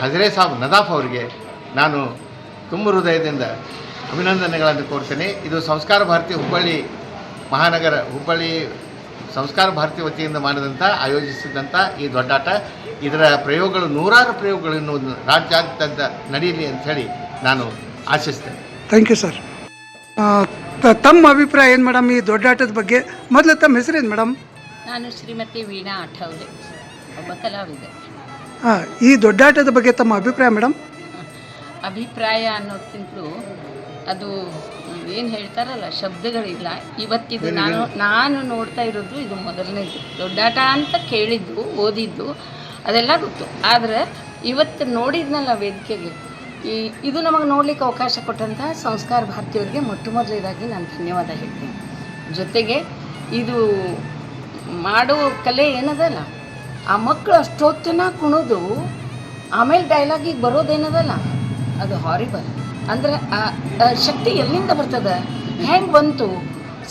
ಹಜರೆ ಸಾಬ್ ನದಾಫ್ ಅವರಿಗೆ ನಾನು ತುಂಬ ಹೃದಯದಿಂದ ಅಭಿನಂದನೆಗಳನ್ನು ಕೋರ್ತೇನೆ. ಇದು ಸಂಸ್ಕಾರ ಭಾರತಿ ಹುಬ್ಬಳ್ಳಿ ಸಂಸ್ಕಾರ ಭಾರತಿ ವತಿಯಿಂದ ಆಯೋಜಿಸಿದಂಥ ಈ ದೊಡ್ಡಾಟ, ಇದರ ಪ್ರಯೋಗಗಳು ನೂರಾರು ಪ್ರಯೋಗಗಳು ಇನ್ನು ರಾಜ್ಯಾದ್ಯಂತ ನಡೆಯಲಿ ಅಂಥೇಳಿ ನಾನು ಆಶಿಸ್ತೇನೆ. Thank you sir. ತಮ್ಮ ಅಭಿಪ್ರಾಯ ಏನು ಮೇಡಮ್ ಈ ದೊಡ್ಡಾಟದ ಬಗ್ಗೆ? ಮೊದಲು ತಮ್ಮ ಹೆಸರೇನು ಮೇಡಮ್? ನಾನು ಶ್ರೀಮತಿ ವೀಣಾ ಆಠವ್ರೆ, ಒಬ್ಬ ಕಲಾವಿದೆ. ಈ ದೊಡ್ಡಾಟದ ಬಗ್ಗೆ ತಮ್ಮ ಅಭಿಪ್ರಾಯ ಮೇಡಮ್? ಅಭಿಪ್ರಾಯ ಅನ್ನೋದಕ್ಕಿಂತಲೂ ಅದು ಏನು ಹೇಳ್ತಾರಲ್ಲ, ಶಬ್ದಗಳಿಲ್ಲ. ಇವತ್ತಿದು ನಾನು ನೋಡ್ತಾ ಇರೋದು ಇದು ಮೊದಲನೇದು ದೊಡ್ಡಾಟ ಅಂತ ಕೇಳಿದ್ದು, ಓದಿದ್ದು ಅದೆಲ್ಲ ಗೊತ್ತು. ಆದರೆ ಇವತ್ತು ನೋಡಿದ್ನಲ್ಲ ವೇದಿಕೆಗೆ, ಇದು ನಮಗೆ ನೋಡಲಿಕ್ಕೆ ಅವಕಾಶ ಕೊಟ್ಟಂತಹ ಸಂಸ್ಕಾರ ಭಾರತಿಯವರಿಗೆ ಮೊದಲನೇದಾಗಿ ನಾನು ಧನ್ಯವಾದ ಹೇಳ್ತೀನಿ. ಜೊತೆಗೆ ಇದು ಮಾಡೋ ಕಲೆ ಏನದಲ್ಲ, ಆ ಮಕ್ಕಳು ಅಷ್ಟೊತ್ತಿನ ಕುಣಿದು ಆಮೇಲೆ ಡೈಲಾಗಿಗೆ ಬರೋದೇನದಲ್ಲ, ಅದು ಹಾರಿಬಲ್. ಅಂದರೆ ಶಕ್ತಿ ಎಲ್ಲಿಂದ ಬರ್ತದೆ, ಹೆಂಗೆ ಬಂತು?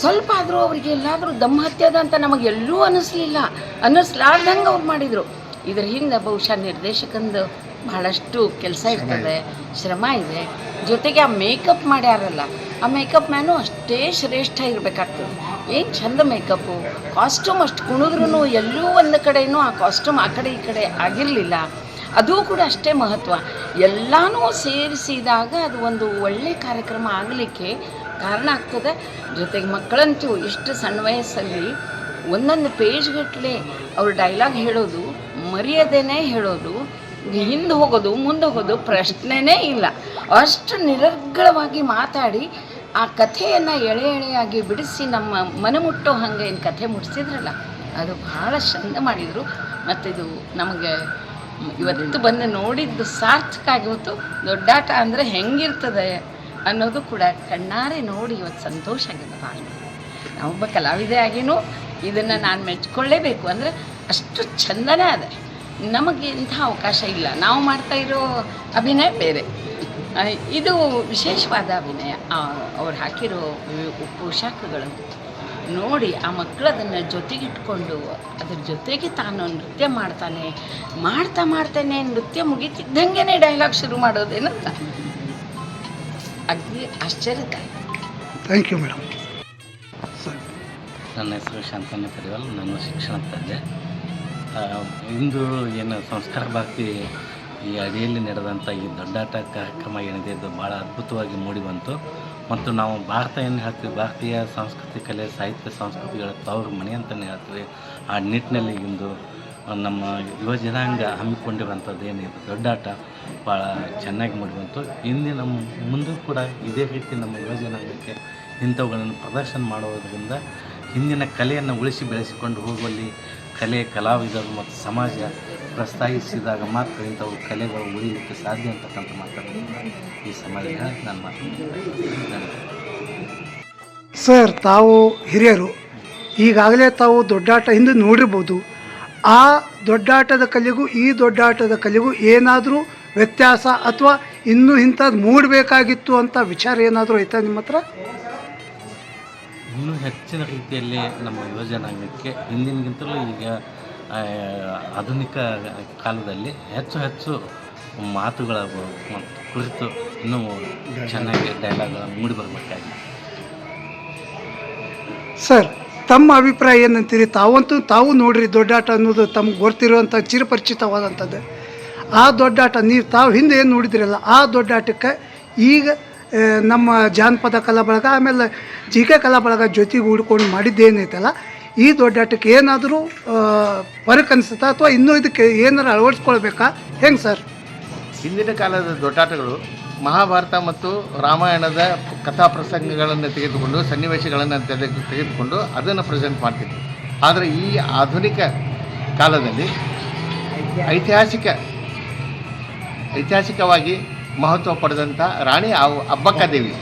ಸ್ವಲ್ಪ ಆದರೂ ಅವ್ರಿಗೆ ಎಲ್ಲಾದರೂ ದಮ್ ಹತ್ಯದ ಅಂತ ನಮಗೆಲ್ಲೂ ಅನ್ನಿಸ್ಲಾರ್ದಂಗೆ ಅವ್ರು ಮಾಡಿದರು. ಇದ್ರ ಹಿಂದೆ ಬಹುಶಃ ನಿರ್ದೇಶಕಂದು ಬಹಳಷ್ಟು ಕೆಲಸ ಇರ್ತದೆ, ಶ್ರಮ ಇದೆ. ಜೊತೆಗೆ ಆ ಮೇಕಪ್ ಮಾಡ್ಯಾರಲ್ಲ, ಆ ಮೇಕಪ್ ಮ್ಯಾನು ಅಷ್ಟೇ ಶ್ರೇಷ್ಠ ಇರಬೇಕಾಗ್ತದೆ. ಏನು ಚಂದ ಮೇಕಪ್ಪು, ಕಾಸ್ಟ್ಯೂಮ್ ಅಷ್ಟು ಕುಣಿದ್ರೂ ಎಲ್ಲೂ ಒಂದು ಕಡೆಯೂ ಆ ಕಾಸ್ಟ್ಯೂಮ್ ಆ ಕಡೆ ಈ ಕಡೆ ಆಗಿರಲಿಲ್ಲ. ಅದು ಕೂಡ ಅಷ್ಟೇ ಮಹತ್ವ. ಎಲ್ಲನೂ ಸೇರಿಸಿದಾಗ ಅದು ಒಂದು ಒಳ್ಳೆಯ ಕಾರ್ಯಕ್ರಮ ಆಗಲಿಕ್ಕೆ ಕಾರಣ ಆಗ್ತದೆ. ಜೊತೆಗೆ ಮಕ್ಕಳಂತೂ ಎಷ್ಟು ಸಣ್ಣ ವಯಸ್ಸಲ್ಲಿ ಒಂದೊಂದು ಪೇಜ್ಗಟ್ಟಲೆ ಅವ್ರು ಡೈಲಾಗ್ ಹೇಳೋದು, ಮರೆಯದೇನೆ ಹೇಳೋದು, ಹಿಂದೆ ಹೋಗೋದು ಮುಂದೆ ಹೋಗೋದು ಪ್ರಶ್ನೆನೇ ಇಲ್ಲ. ಅಷ್ಟು ನಿರರ್ಗಳವಾಗಿ ಮಾತಾಡಿ ಆ ಕಥೆಯನ್ನು ಎಳೆಯಾಗಿ ಬಿಡಿಸಿ ನಮ್ಮ ಮನಮುಟ್ಟೋ ಹಾಗೆ ಏನು ಕಥೆ ಮುಟ್ಟಿಸಿದ್ರಲ್ಲ, ಅದು ಭಾಳ ಚಂದ ಮಾಡಿದರು. ಮತ್ತು ಇದು ನಮಗೆ ಇವತ್ತು ಬಂದು ನೋಡಿದ್ದು ಸಾರ್ಥಕ ಆಗಿತ್ತು. ದೊಡ್ಡಾಟ ಅಂದರೆ ಹೆಂಗಿರ್ತದೆ ಅನ್ನೋದು ಕೂಡ ಕಣ್ಣಾರೆ ನೋಡಿ ಇವತ್ತು ಸಂತೋಷ ಆಗಿದೆ ಭಾಳ. ನಾವೊಬ್ಬ ಕಲಾವಿದೆ ಆಗಿನೂ ಇದನ್ನು ನಾನು ಮೆಚ್ಕೊಳ್ಳೇಬೇಕು. ಅಂದರೆ ಅಷ್ಟು ಚಂದನೇ ಅದೇ, ನಮಗೆ ಇಂಥ ಅವಕಾಶ ಇಲ್ಲ. ನಾವು ಮಾಡ್ತಾ ಇರೋ ಅಭಿನಯ ಬೇರೆ, ಇದು ವಿಶೇಷವಾದ ಅಭಿನಯ. ಅವ್ರು ಹಾಕಿರೋ ಪೋಷಾಕಗಳು ನೋಡಿ ಆ ಮಕ್ಕಳು ಅದನ್ನು ಜೊತೆಗಿಟ್ಕೊಂಡು ಅದ್ರ ಜೊತೆಗೆ ತಾನು ನೃತ್ಯ ಮಾಡ್ತಾನೆ ನೃತ್ಯ ಮುಗಿತಿದ್ದಂಗೆ ಡೈಲಾಗ್ ಶುರು ಮಾಡೋದೇನಂತ ಅಗ್ನಿ ಆಶ್ಚರ್ಯಕಾರಿ. Thank you madam. ಸರ್, ನನ್ನ ಹೆಸರು ಶಾಂತಣ್ಣ ಕರಿವಾಲ್, ನಾನು ಶಿಕ್ಷಣ ತಜ್ಞೆ. ಇಂದು ಏನು ಸಂಸ್ಕಾರ ಭಾರತಿ ಈ ಅಡಿಯಲ್ಲಿ ನಡೆದಂಥ ಈ ದೊಡ್ಡಾಟ ಕಾರ್ಯಕ್ರಮ ಏನಿದೆ, ಇದು ಭಾಳ ಅದ್ಭುತವಾಗಿ ಮೂಡಿಬಂತು. ಮತ್ತು ನಾವು ಭಾರತ ಏನು ಹೇಳ್ತೀವಿ, ಭಾರತೀಯ ಸಂಸ್ಕೃತಿ, ಕಲೆ, ಸಾಹಿತ್ಯ, ಸಂಸ್ಕೃತಿಗಳ ತವರು ಮನೆ ಅಂತಲೇ ಹೇಳ್ತೀವಿ. ಆ ನಿಟ್ಟಿನಲ್ಲಿ ಇಂದು ನಮ್ಮ ಯುವ ಜನಾಂಗ ಹಮ್ಮಿಕೊಂಡಿರುವಂಥದ್ದು ಏನಿದೆ ದೊಡ್ಡಾಟ ಭಾಳ ಚೆನ್ನಾಗಿ ಮೂಡಿಬಂತು. ಇಂದಿನ ಮುಂದೂ ಕೂಡ ಇದೇ ರೀತಿ ನಮ್ಮ ಯುವ ಜನಾಂಗಕ್ಕೆ ಇಂಥವುಗಳನ್ನು ಪ್ರದರ್ಶನ ಮಾಡೋದರಿಂದ ಹಿಂದಿನ ಕಲೆಯನ್ನು ಉಳಿಸಿ ಬೆಳೆಸಿಕೊಂಡು ಹೋಗುವಲ್ಲಿ ಕಲೆ, ಕಲಾವಿದರು ಮತ್ತು ಸಮಾಜ ಪ್ರೋತ್ಸಾಹಿಸಿದಾಗ ಮಾತ್ರ ಇಂಥವು ಕಲೆಗಳು ಉಳಿಯಲಿಕ್ಕೆ ಸಾಧ್ಯ ಅಂತಕ್ಕಂಥ ಮಾತನ್ನು ಈ ಸಮಾಜ ನಾನು ಮಾತಾಡ್ತೀನಿ. ಸರ್, ತಾವು ಹಿರಿಯರು, ಈಗಾಗಲೇ ತಾವು ದೊಡ್ಡಾಟ ಹಿಂದೆ ನೋಡಿರ್ಬೋದು. ಆ ದೊಡ್ಡಾಟದ ಕಲೆಗೂ ಈ ದೊಡ್ಡಾಟದ ಕಲೆಗೂ ಏನಾದರೂ ವ್ಯತ್ಯಾಸ ಅಥವಾ ಇನ್ನೂ ಇಂಥದ್ದು ಮೂಡಬೇಕಾಗಿತ್ತು ಅಂತ ವಿಚಾರ ಏನಾದರೂ ಐತಾ ನಿಮ್ಮ ಹತ್ರ? ಇನ್ನೂ ಹೆಚ್ಚಿನ ರೀತಿಯಲ್ಲಿ ನಮ್ಮ ಯುವಜನಾಂಗಕ್ಕೆ ಹಿಂದಿನಗಿಂತಲೂ ಈಗ ಆಧುನಿಕ ಕಾಲದಲ್ಲಿ ಹೆಚ್ಚು ಮಾತುಗಳ ಕುರಿತು ಇನ್ನೂ ಚೆನ್ನಾಗಿ ಡೈಲಾಗ್ಗಳನ್ನು ಮೂಡಿಬರಬೇಕಾಗಿದೆ. ಸರ್, ತಮ್ಮ ಅಭಿಪ್ರಾಯ ಏನಂತೀರಿ? ತಾವು ನೋಡ್ರಿ ದೊಡ್ಡಾಟ ಅನ್ನೋದು ತಮ್ಗೆ ಗೊತ್ತಿರುವಂಥ ಚಿರಪರಿಚಿತವಾದಂಥದ್ದು. ಆ ದೊಡ್ಡಾಟ ತಾವು ಹಿಂದೆ ಏನು ನೋಡಿದ್ರಲ್ಲ, ಆ ದೊಡ್ಡಾಟಕ್ಕೆ ಈಗ ನಮ್ಮ ಜಾನಪದ ಕಲಾ ಬಳಗ ಆಮೇಲೆ ಜಿಕೆ ಕಲಾ ಬಳಗ ಜೊತೆಗೆ ಹೂಡ್ಕೊಂಡು ಮಾಡಿದ್ದೇನೈತಲ್ಲ, ಈ ದೊಡ್ಡಾಟಕ್ಕೆ ಏನಾದರೂ ಫರಕ್ ಅನಿಸುತ್ತಾ ಅಥವಾ ಇನ್ನೂ ಇದಕ್ಕೆ ಏನಾರು ಅಳವಡಿಸ್ಕೊಳ್ಬೇಕಾ? ಹೆಂಗೆ ಸರ್? ಹಿಂದಿನ ಕಾಲದ ದೊಡ್ಡಾಟಗಳು ಮಹಾಭಾರತ ಮತ್ತು ರಾಮಾಯಣದ ಕಥಾ ಪ್ರಸಂಗಗಳನ್ನು ತೆಗೆದುಕೊಂಡು ಸನ್ನಿವೇಶಗಳನ್ನು ತೆಗೆದುಕೊಂಡು ಅದನ್ನು ಪ್ರೆಸೆಂಟ್ ಮಾಡ್ತಿದ್ವಿ. ಆದರೆ ಈ ಆಧುನಿಕ ಕಾಲದಲ್ಲಿ ಐತಿಹಾಸಿಕವಾಗಿ ಮಹತ್ವ ಪಡೆದಂಥ ರಾಣಿ ಅಬ್ಬಕ್ಕ ದೇವಿ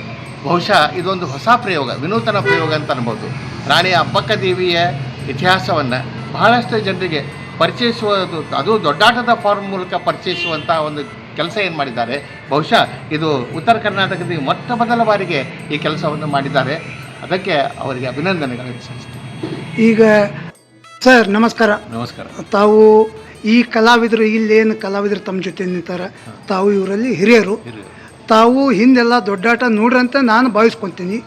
ಬಹುಶಃ ಇದೊಂದು ಹೊಸ ಪ್ರಯೋಗ, ವಿನೂತನ ಪ್ರಯೋಗ ಅಂತ ಅನ್ಬೋದು. ರಾಣಿ ಅಬ್ಬಕ್ಕ ದೇವಿಯ ಇತಿಹಾಸವನ್ನು ಬಹಳಷ್ಟು ಜನರಿಗೆ ಪರಿಚಯಿಸುವುದು, ಅದು ದೊಡ್ಡಾಟದ ಫಾರ್ಮ್ ಮೂಲಕ ಪರಿಚಯಿಸುವಂಥ ಒಂದು ಕೆಲಸ ಏನು ಮಾಡಿದ್ದಾರೆ. ಬಹುಶಃ ಇದು ಉತ್ತರ ಕರ್ನಾಟಕದಲ್ಲಿ ಮೊಟ್ಟ ಮೊದಲ ಬಾರಿಗೆ ಈ ಕೆಲಸವನ್ನು ಮಾಡಿದ್ದಾರೆ. ಅದಕ್ಕೆ ಅವರಿಗೆ ಅಭಿನಂದನೆಗಳನ್ನು ಸಲ್ಲಿಸ್ತೀನಿ. ಈಗ ಸರ್ ನಮಸ್ಕಾರ. ನಮಸ್ಕಾರ. ತಾವು ಈ ಕಲಾವಿದರು, ಇಲ್ಲೇನು ಕಲಾವಿದರು ತಮ್ಮ ಜೊತೆ ನಿಂತಾರೆ, ತಾವು ಇವರಲ್ಲಿ ಹಿರಿಯರು. ತಾವು ಹಿಂದೆಲ್ಲ ದೊಡ್ಡಾಟ ನೋಡ್ರಂತ ನಾನು ಭಾವಿಸ್ಕೊತೀನಿ.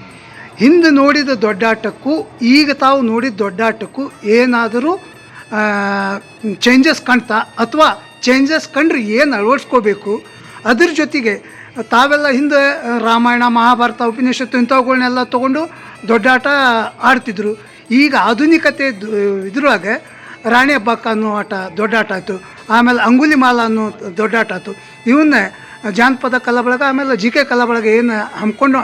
ಹಿಂದೆ ನೋಡಿದ ದೊಡ್ಡಾಟಕ್ಕೂ ಈಗ ತಾವು ನೋಡಿದ ದೊಡ್ಡಾಟಕ್ಕೂ ಏನಾದರೂ ಚೇಂಜಸ್ ಕಾಣ್ತಾ ಅಥವಾ ಚೇಂಜಸ್ ಕಂಡ್ರೆ ಏನು ಅಳವಡಿಸ್ಕೋಬೇಕು? ಅದ್ರ ಜೊತೆಗೆ ತಾವೆಲ್ಲ ಹಿಂದೆ ರಾಮಾಯಣ ಮಹಾಭಾರತ ಉಪನಿಷತ್ತು ಇಂಥವುಗಳನ್ನೆಲ್ಲ ತೊಗೊಂಡು ದೊಡ್ಡಾಟ ಆಡ್ತಿದ್ರು. ಈಗ ಆಧುನಿಕತೆ ಇದ್ರೊಳಗೆ ರಾಣಿ ಅಬ್ಬಕ್ಕ ಅನ್ನೋ ಆಟ ದೊಡ್ಡಾಟ ಆಯಿತು, ಆಮೇಲೆ ಅಂಗುಲಿ ಮಾಲ ಅನ್ನೋ ದೊಡ್ಡಾಟ ಆಯಿತು. ಇವನ್ನೇ ಜಾನಪದ ಕಲಾ ಬಳಗ ಆಮೇಲೆ ಜಿಕೆ ಕಲಾ ಬಳಗ ಏನು ಹಮ್ಮಿಕೊಂಡು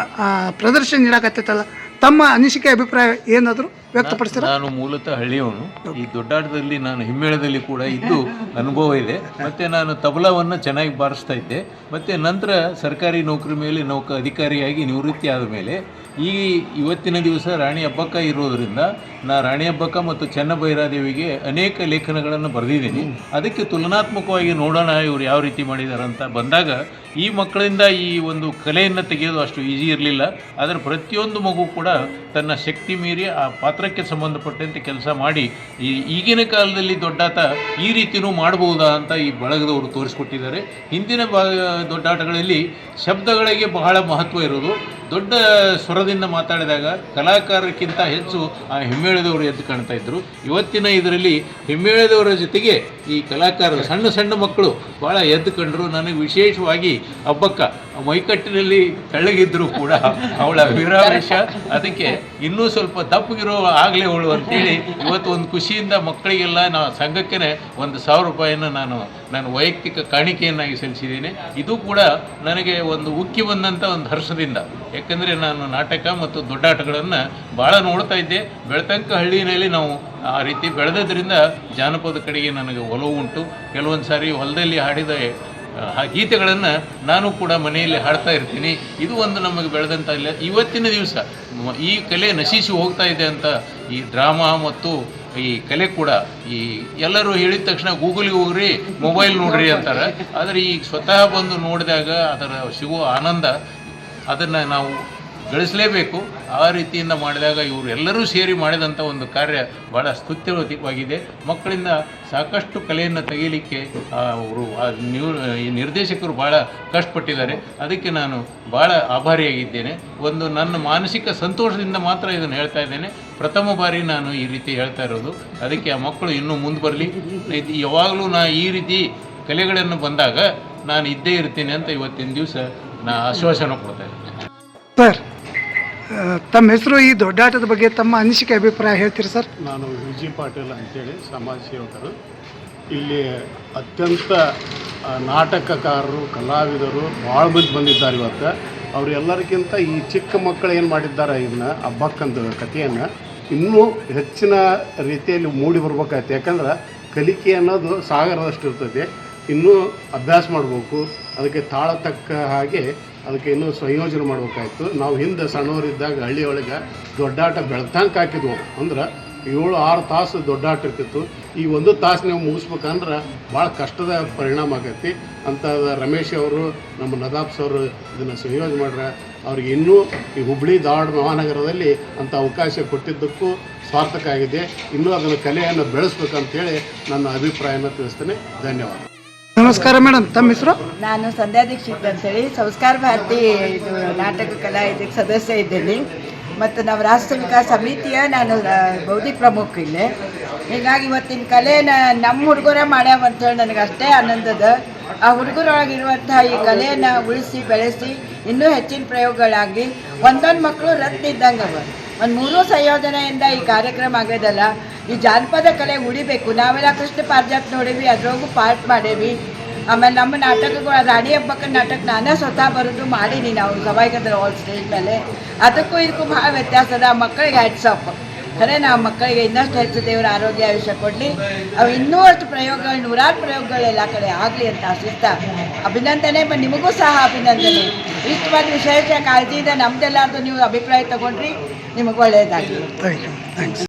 ಪ್ರದರ್ಶನ ನೀಡಕತ್ತೈತಲ್ಲ, ತಮ್ಮ ಅನಿಸಿಕೆ ಅಭಿಪ್ರಾಯ ಏನಾದರೂ ವ್ಯಕ್ತಪಡಿಸ್ತಾರೆ? ನಾನು ಮೂಲತಃ ಹಳ್ಳಿಯವನು. ಈ ದೊಡ್ಡಾಟದಲ್ಲಿ ನಾನು ಹಿಮ್ಮೇಳದಲ್ಲಿ ಕೂಡ ಇದ್ದು ಅನುಭವ ಇದೆ. ಮತ್ತು ನಾನು ತಬಲವನ್ನು ಚೆನ್ನಾಗಿ ಬಾರಿಸ್ತಾ ಇದ್ದೆ. ಮತ್ತು ನಂತರ ಸರ್ಕಾರಿ ನೌಕರಿ ಮೇಲೆ ಅಧಿಕಾರಿಯಾಗಿ ನಿವೃತ್ತಿ ಆದ ಮೇಲೆ ಇವತ್ತಿನ ದಿವಸ ರಾಣಿ ಅಬ್ಬಕ್ಕ ಇರೋದರಿಂದ ರಾಣಿ ಅಬ್ಬಕ್ಕ ಮತ್ತು ಚೆನ್ನಭೈರಾದೇವಿಗೆ ಅನೇಕ ಲೇಖನಗಳನ್ನು ಬರೆದಿದ್ದೀನಿ. ಅದಕ್ಕೆ ತುಲನಾತ್ಮಕವಾಗಿ ನೋಡೋಣ ಇವರು ಯಾವ ರೀತಿ ಮಾಡಿದ್ದಾರೆ ಅಂತ ಬಂದಾಗ ಈ ಮಕ್ಕಳಿಂದ ಈ ಒಂದು ಕಲೆಯನ್ನು ತೆಗೆಯೋದು ಅಷ್ಟು ಈಸಿ ಇರಲಿಲ್ಲ. ಆದರೆ ಪ್ರತಿಯೊಂದು ಮಗು ಕೂಡ ತನ್ನ ಶಕ್ತಿ ಮೀರಿ ಆ ಪಾತ್ರಕ್ಕೆ ಸಂಬಂಧಪಟ್ಟಂತೆ ಕೆಲಸ ಮಾಡಿ ಈಗಿನ ಕಾಲದಲ್ಲಿ ದೊಡ್ಡಾಟ ಈ ರೀತಿಯೂ ಮಾಡಬಹುದಾ ಅಂತ ಈ ಬಳಗದವರು ತೋರಿಸ್ಕೊಟ್ಟಿದ್ದಾರೆ. ಹಿಂದಿನ ದೊಡ್ಡಾಟಗಳಲ್ಲಿ ಶಬ್ದಗಳಿಗೆ ಬಹಳ ಮಹತ್ವ ಇರೋದು. ದೊಡ್ಡ ಸ್ವರದಿಂದ ಮಾತಾಡಿದಾಗ ಕಲಾಕಾರಕ್ಕಿಂತ ಹೆಚ್ಚು ಆ ಹಿಮ್ಮೇಳದವರು ಎದ್ದು ಕಾಣ್ತಾ ಇದ್ದರು. ಇವತ್ತಿನ ಇದರಲ್ಲಿ ಹಿಮ್ಮೇಳದವರ ಜೊತೆಗೆ ಈ ಕಲಾಕಾರರು ಸಣ್ಣ ಸಣ್ಣ ಮಕ್ಕಳು ಭಾಳ ಎದ್ದು ಕಂಡರು. ನನಗೆ ವಿಶೇಷವಾಗಿ ಅಬ್ಬಕ್ಕ ಮೈಕಟ್ಟಿನಲ್ಲಿ ತೆಳ್ಳಗಿದ್ದರೂ ಕೂಡ ಅವಳ ವೀರಾವೇಶ, ಅದಕ್ಕೆ ಇನ್ನೂ ಸ್ವಲ್ಪ ದಪ್ಪಗಿರೋ ಆಗಲೇ ಅವಳು ಅಂತೇಳಿ ಇವತ್ತು ಒಂದು ಖುಷಿಯಿಂದ ಮಕ್ಕಳಿಗೆಲ್ಲ ಸಂಘಕ್ಕೆ $1,000 ನಾನು ವೈಯಕ್ತಿಕ ಕಾಣಿಕೆಯನ್ನಾಗಿ ಸಲ್ಲಿಸಿದ್ದೇನೆ. ಇದು ಕೂಡ ನನಗೆ ಒಂದು ಉಕ್ಕಿ ಬಂದಂಥ ಒಂದು ಹರ್ಷದಿಂದ. ಯಾಕಂದರೆ ನಾನು ನಾಟಕ ಮತ್ತು ದೊಡ್ಡಾಟಗಳನ್ನು ಭಾಳ ನೋಡ್ತಾ ಇದ್ದೆ. ಬೆಳ್ತಂಕ ಹಳ್ಳಿಯಲ್ಲಿ ನಾವು ಆ ರೀತಿ ಬೆಳೆದದ್ರಿಂದ ಜಾನಪದ ಕಡೆಗೆ ನನಗೆ ಒಲವು ಉಂಟು. ಕೆಲವೊಂದು ಸಾರಿ ಹೊಲದಲ್ಲಿ ಹಾಡಿದ ಗೀತೆಗಳನ್ನು ನಾನು ಕೂಡ ಮನೆಯಲ್ಲಿ ಹಾಡ್ತಾ ಇರ್ತೀನಿ. ಇದು ಒಂದು ನಮಗೆ ಬೆಳೆದಂಥ ಇಲ್ಲ. ಇವತ್ತಿನ ದಿವಸ ಈ ಕಲೆ ನಶಿಸಿ ಹೋಗ್ತಾ ಇದೆ ಅಂತ ಈ ಡ್ರಾಮಾ ಮತ್ತು ಈ ಕಲೆ ಕೂಡ ಎಲ್ಲರೂ ಹೇಳಿದ ತಕ್ಷಣ ಗೂಗಲ್ಗೆ ಹೋಗ್ರಿ, ಮೊಬೈಲ್ ನೋಡ್ರಿ ಅಂತಾರೆ. ಆದರೆ ಈಗ ಸ್ವತಃ ಬಂದು ನೋಡಿದಾಗ ಅದರ ಸಿಗುವ ಆನಂದ ಅದನ್ನು ನಾವು ಗಳಿಸಲೇಬೇಕು. ಆ ರೀತಿಯಿಂದ ಮಾಡಿದಾಗ ಇವರು ಎಲ್ಲರೂ ಸೇರಿ ಮಾಡಿದಂಥ ಒಂದು ಕಾರ್ಯ ಭಾಳ ಸ್ತುತ್ಯವಾಗಿದೆ. ಮಕ್ಕಳಿಂದ ಸಾಕಷ್ಟು ಕಲೆಯನ್ನು ತೆಗೀಲಿಕ್ಕೆ ಅವರು ಈ ನಿರ್ದೇಶಕರು ಭಾಳ ಕಷ್ಟಪಟ್ಟಿದ್ದಾರೆ. ಅದಕ್ಕೆ ನಾನು ಭಾಳ ಆಭಾರಿಯಾಗಿದ್ದೇನೆ. ಒಂದು ನನ್ನ ಮಾನಸಿಕ ಸಂತೋಷದಿಂದ ಮಾತ್ರ ಇದನ್ನು ಹೇಳ್ತಾ ಇದ್ದೇನೆ. ಪ್ರಥಮ ಬಾರಿ ನಾನು ಈ ರೀತಿ ಹೇಳ್ತಾ ಇರೋದು. ಅದಕ್ಕೆ ಆ ಮಕ್ಕಳು ಇನ್ನೂ ಮುಂದೆ ಬರಲಿ. ಯಾವಾಗಲೂ ಈ ರೀತಿ ಕಲೆಗಳನ್ನು ಬಂದಾಗ ನಾನು ಇದ್ದೇ ಇರ್ತೀನಿ ಅಂತ ಇವತ್ತಿನ ದಿವಸ ಆಶ್ವಾಸನೆ ಕೊಡ್ತಾ ಇದ್ದೀನಿ. ಸರ್, ತಮ್ಮ ಹೆಸರು, ಈ ದೊಡ್ಡಾಟದ ಬಗ್ಗೆ ತಮ್ಮ ಅನಿಸಿಕೆ ಅಭಿಪ್ರಾಯ ಹೇಳ್ತೀರಿ ಸರ್? ನಾನು ವಿಜಿ ಪಾಟೀಲ್ ಅಂತೇಳಿ ಸಮಾಜ ಸೇವಕರು. ಇಲ್ಲಿ ಅತ್ಯಂತ ನಾಟಕಕಾರರು, ಕಲಾವಿದರು ಭಾಳ ಮಂದಿ ಬಂದಿದ್ದಾರೆ ಇವತ್ತು. ಅವರೆಲ್ಲರಿಗಿಂತ ಈ ಚಿಕ್ಕ ಮಕ್ಕಳು ಏನು ಮಾಡಿದ್ದಾರೆ, ಇದನ್ನ ಅಬ್ಬಕ್ಕಂದು ಕಥೆಯನ್ನು ಇನ್ನೂ ಹೆಚ್ಚಿನ ರೀತಿಯಲ್ಲಿ ಮೂಡಿ ಬರ್ಬೇಕಾಯ್ತು. ಯಾಕಂದ್ರೆ ಕಲಿಕೆ ಅನ್ನೋದು ಸಾಗರದಷ್ಟು ಇರ್ತದೆ. ಇನ್ನೂ ಅಭ್ಯಾಸ ಮಾಡಬೇಕು, ಅದಕ್ಕೆ ತಾಳ ತಕ್ಕ ಹಾಗೆ ಅದಕ್ಕೆ ಇನ್ನೂ ಸಂಯೋಜನೆ ಮಾಡ್ಬೇಕಾಯ್ತು. ನಾವು ಹಿಂದೆ ಸಣ್ಣವರಿದ್ದಾಗ ಹಳ್ಳಿಯೊಳಗೆ ದೊಡ್ಡಾಟ ಬೆಳ್ತಂಕ ಹಾಕಿದ್ವು. ಅಂದ್ರೆ 7-6 ತಾಸು ದೊಡ್ಡಾಟ ಇರ್ತಿತ್ತು. ಈ 1 ತಾಸು ನೀವು ಮುಗಿಸ್ಬೇಕಂದ್ರೆ ಭಾಳ ಕಷ್ಟದ ಪರಿಣಾಮ ಆಗೈತಿ ಅಂತ ರಮೇಶ್ ಅವರು ನಮ್ಮ ನದಾಫ್ ಅವರು ಇದನ್ನು ಸಂಯೋಜನೆ ಮಾಡ್ರೆ ಅವ್ರಿಗೆ ಇನ್ನೂ ಈ ಹುಬ್ಬಳ್ಳಿ ಧಾರವಾಡ ಮಹಾನಗರದಲ್ಲಿ ಅಂಥ ಅವಕಾಶ ಕೊಟ್ಟಿದ್ದಕ್ಕೂ ಸಾರ್ಥಕ ಆಗಿದೆ. ಇನ್ನೂ ಅದನ್ನು ಕಲೆಯನ್ನು ಬೆಳೆಸ್ಬೇಕಂತೇಳಿ ನನ್ನ ಅಭಿಪ್ರಾಯನ ತಿಳಿಸ್ತೇನೆ. ಧನ್ಯವಾದ. ನಮಸ್ಕಾರ ಮೇಡಮ್, ತಮ್ಮ ಹೆಸರು? ನಾನು ಸಂಧ್ಯಾ ದೀಕ್ಷಿತ್ ಅಂತೇಳಿ ಸಂಸ್ಕಾರ ಭಾರತಿ ಇದು ನಾಟಕ ಕಲಾ ಇದಕ್ಕೆ ಸದಸ್ಯ ಇದ್ದೀನಿ ಮತ್ತು ನಾವು ರಾಷ್ಟ್ರ ವಿಕಾಸ ಸಮಿತಿಯ ನಾನು ಬೌದ್ಧಿಕ ಪ್ರಮುಖ ಇಲ್ಲೇ. ಹೀಗಾಗಿ ಇವತ್ತಿನ ಕಲೆನ ನಮ್ಮ ಹುಡುಗರ ಮಾಡ್ಯಾವ ಅಂತೇಳಿ ನನಗೆ ಅಷ್ಟೇ ಆನಂದದ. ಆ ಹುಡುಗರೊಳಗಿರುವಂತಹ ಈ ಕಲೆಯನ್ನು ಉಳಿಸಿ ಬೆಳೆಸಿ ಇನ್ನೂ ಹೆಚ್ಚಿನ ಪ್ರಯೋಗಗಳಾಗಲಿ. ಒಂದೊಂದು ಮಕ್ಕಳು ರತ್ನ ಇದ್ದಂಗೆ ಅವ. ಒಂದು 3 ಸಂಯೋಜನೆಯಿಂದ ಈ ಕಾರ್ಯಕ್ರಮ ಆಗ್ಯದಲ್ಲ. ಈ ಜಾನಪದ ಕಲೆ ಉಳಿಬೇಕು. ನಾವೆಲ್ಲ ಕೃಷ್ಣ ಪಾರಿಜಾತ ನೋಡೀವಿ, ಅದ್ರೊಳಗೂ ಪಾರ್ಟ್ ಮಾಡೇವಿ. ಆಮೇಲೆ ನಮ್ಮ ನಾಟಕಗಳು ರಾಣಿ ಹಬ್ಬಕ್ಕ ನಾಟಕ ನಾನೇ ಸ್ವತಃ ಬರೋದು ಮಾಡೀನಿ ನಾವು ಸವಾಯಿಗದ್ರ ಆಲ್ ಸ್ಟೇಜ್ ಮೇಲೆ. ಅದಕ್ಕೂ ಇದಕ್ಕೂ ಭಾಳ ವ್ಯತ್ಯಾಸ ಅದ. ಮಕ್ಕಳಿಗೆ ಹ್ಯಾಟ್ಸ್ ಆಫ್. ಖರೆ ನಾವು ಮಕ್ಕಳಿಗೆ ಇನ್ನಷ್ಟು ಹೆಚ್ಚು ದೇವರ ಆರೋಗ್ಯ ಆಯುಷ್ಯ ಕೊಡಲಿ. ಅವು ಇನ್ನೂ ಅಷ್ಟು ಪ್ರಯೋಗಗಳು, 100 ಪ್ರಯೋಗಗಳು ಎಲ್ಲ ಕಡೆ ಆಗಲಿ ಅಂತ ಆಶಿಸ್ತಾ ಅಭಿನಂದನೆ. ನಿಮಗೂ ಸಹ ಅಭಿನಂದನೆ. ಇಷ್ಟು ಒಂದು ವಿಶೇಷ ಕಾಳಜಿಯಿಂದ ನಮ್ದೆಲ್ಲಾರ್ದು ನೀವು ಅಭಿಪ್ರಾಯ ತಗೊಂಡ್ರಿ. ನಿಮಗೆ ಒಳ್ಳೆಯದಾಗಲಿ. Thank you. ಥ್ಯಾಂಕ್ಸ್.